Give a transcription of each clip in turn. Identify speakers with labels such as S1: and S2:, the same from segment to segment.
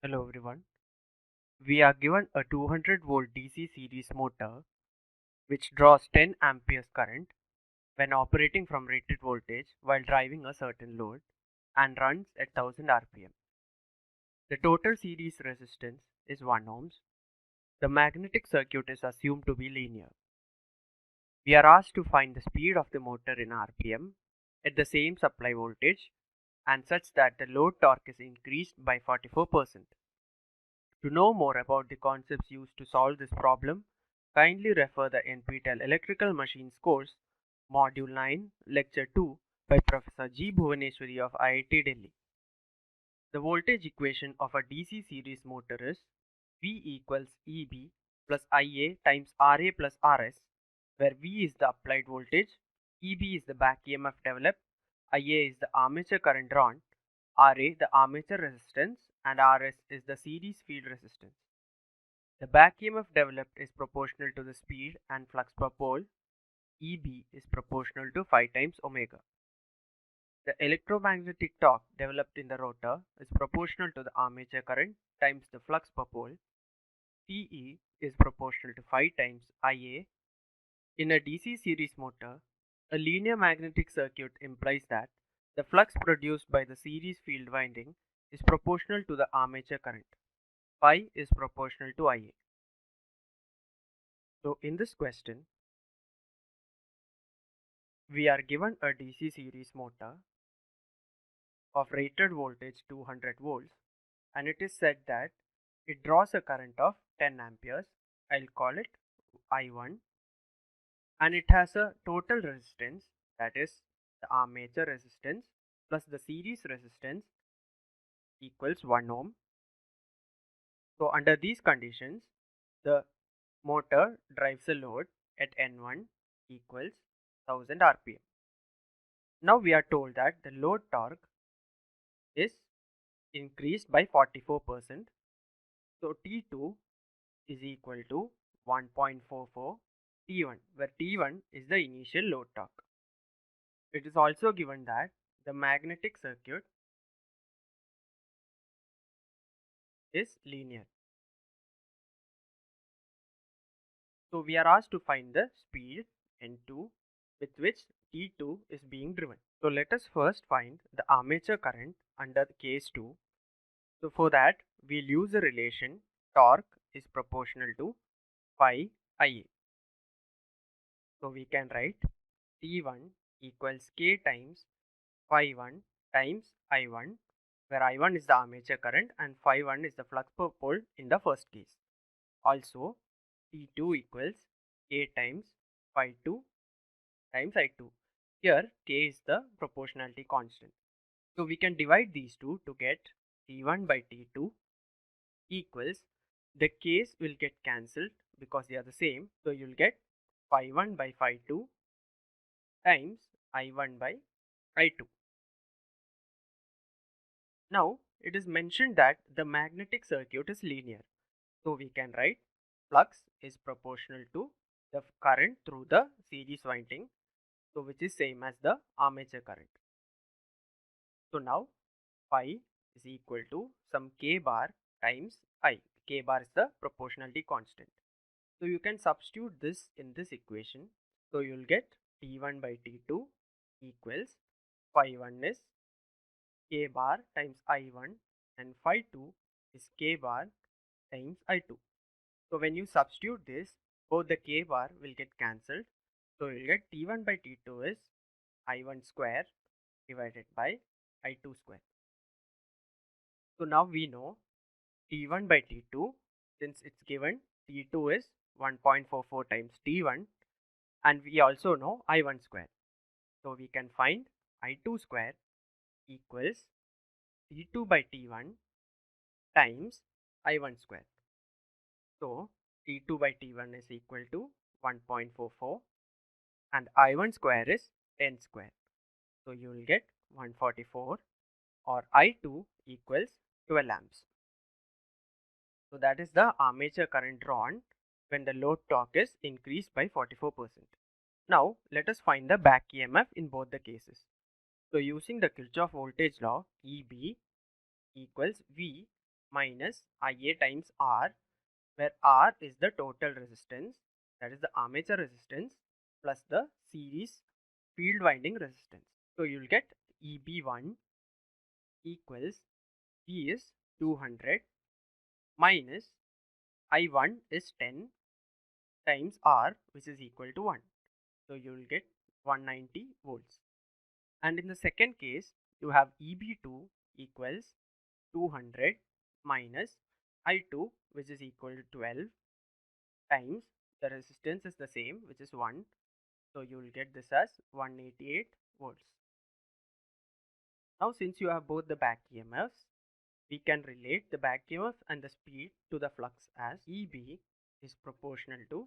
S1: Hello everyone. We are given a 200 volt DC series motor which draws 10 amperes current when operating from rated voltage while driving a certain load and runs at 1000 rpm. The total series resistance is 1 ohms. The magnetic circuit is assumed to be linear. We are asked to find the speed of the motor in rpm at the same supply voltage and such that the load torque is increased by 44%. To know more about the concepts used to solve this problem, kindly refer the NPTEL Electrical Machines course, Module 9, Lecture 2 by Professor G. Bhuvaneshwari of IIT Delhi. The voltage equation of a DC series motor is V equals EB plus IA times RA plus RS, where V is the applied voltage, EB is the back EMF developed, IA is the armature current drawn, RA the armature resistance, and RS is the series field resistance. The back EMF developed is proportional to the speed and flux per pole. EB is proportional to 5 times omega. The electromagnetic torque developed in the rotor is proportional to the armature current times the flux per pole. TE is proportional to 5 times IA. In a DC series motor, a linear magnetic circuit implies that the flux produced by the series field winding is proportional to the armature current. Phi is proportional to IA. So in this question, we are given a DC series motor of rated voltage 200 volts and it is said that it draws a current of 10 amperes. I'll call it I1, and it has a total resistance, that is the armature resistance plus the series resistance, equals 1 ohm. So under these conditions, the motor drives a load at N1 equals 1000 rpm. Now we are told that the load torque is increased by 44%. So T2 is equal to 1.44 T1, where T1 is the initial load torque. It is also given that the magnetic circuit is linear. So we are asked to find the speed N2 with which T2 is being driven. So let us first find the armature current under case 2. So for that, we'll use the relation torque is proportional to phi Ia. So we can write T1 equals K times phi1 times I1, where I1 is the armature current and phi1 is the flux per pole in the first case. Also, T2 equals K times phi2 times I2. Here, K is the proportionality constant. So we can divide these two to get T1 by T2 equals, the K's will get cancelled because they are the same. So you'll get phi1 by phi2 times I1 by I2. Now it is mentioned that the magnetic circuit is linear. So we can write flux is proportional to the current through the series winding, so which is same as the armature current. So now phi is equal to some K bar times I. K bar is the proportionality constant. So you can substitute this in this equation. So you'll get T1 by T2 equals phi1 is K bar times I1 and phi2 is K bar times I2. So when you substitute this, both the K bar will get cancelled. So you'll get T1 by T2 is I1 square divided by I2 square. So now we know T1 by T2, since it's given T2 is 1.44 times T1, and we also know I1 square. So we can find I2 square equals T2 by T1 times I1 square. So T2 by T1 is equal to 1.44 and I1 square is 10 square. So you will get 144, or I2 equals 12 amps. So that is the armature current drawn when the load torque is increased by 44%. Now let us find the back EMF in both the cases. So using the Kirchhoff voltage law, EB equals V minus Ia times R, where R is the total resistance, that is the armature resistance, plus the series field winding resistance. So you'll get EB1 equals V is 200 minus I1 is 10 times R, which is equal to 1. So you will get 190 volts. And in the second case, you have EB2 equals 200 minus I2, which is equal to 12 times the resistance is the same, which is 1. So you will get this as 188 volts. Now since you have both the back EMFs, we can relate the back EMF and the speed to the flux as EB is proportional to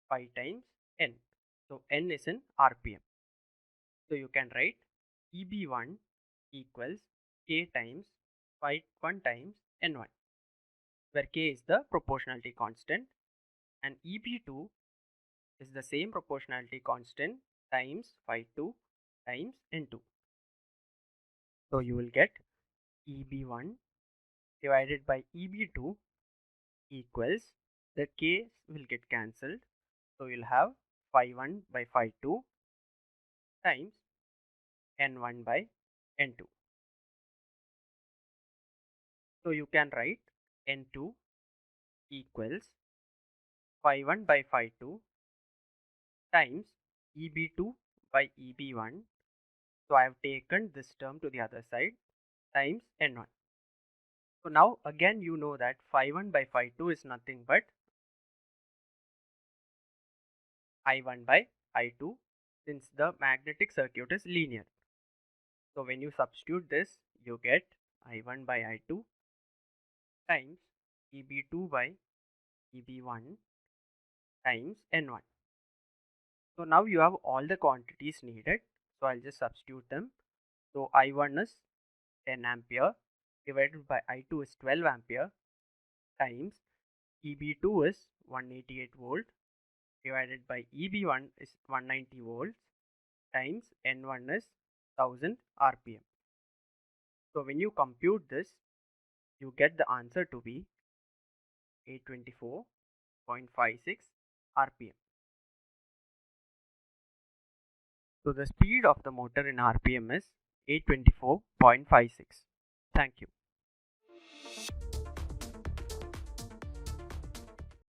S1: pi times N. So N is in RPM. So you can write EB1 equals K times pi 1 times N1, where K is the proportionality constant and EB2 is the same proportionality constant times phi 2 times N2. So you will get EB1 divided by EB2 equals, the K will get cancelled. So you'll have phi 1 by phi 2 times N1 by N2. So you can write N2 equals phi 1 by phi 2 times EB2 by EB1. So I have taken this term to the other side times N1. So now again you know that phi 1 by phi 2 is nothing but I1 by I2, since the magnetic circuit is linear. So when you substitute this, you get I1 by I2 times EB2 by EB1 times N1. So now you have all the quantities needed. So I'll just substitute them. So I1 is 10 ampere divided by I2 is 12 ampere times EB2 is 188 volt divided by EB1 is 190 volts times N1 is 1000 RPM. So when you compute this, you get the answer to be 824.56 RPM. So the speed of the motor in RPM is 824.56. Thank you.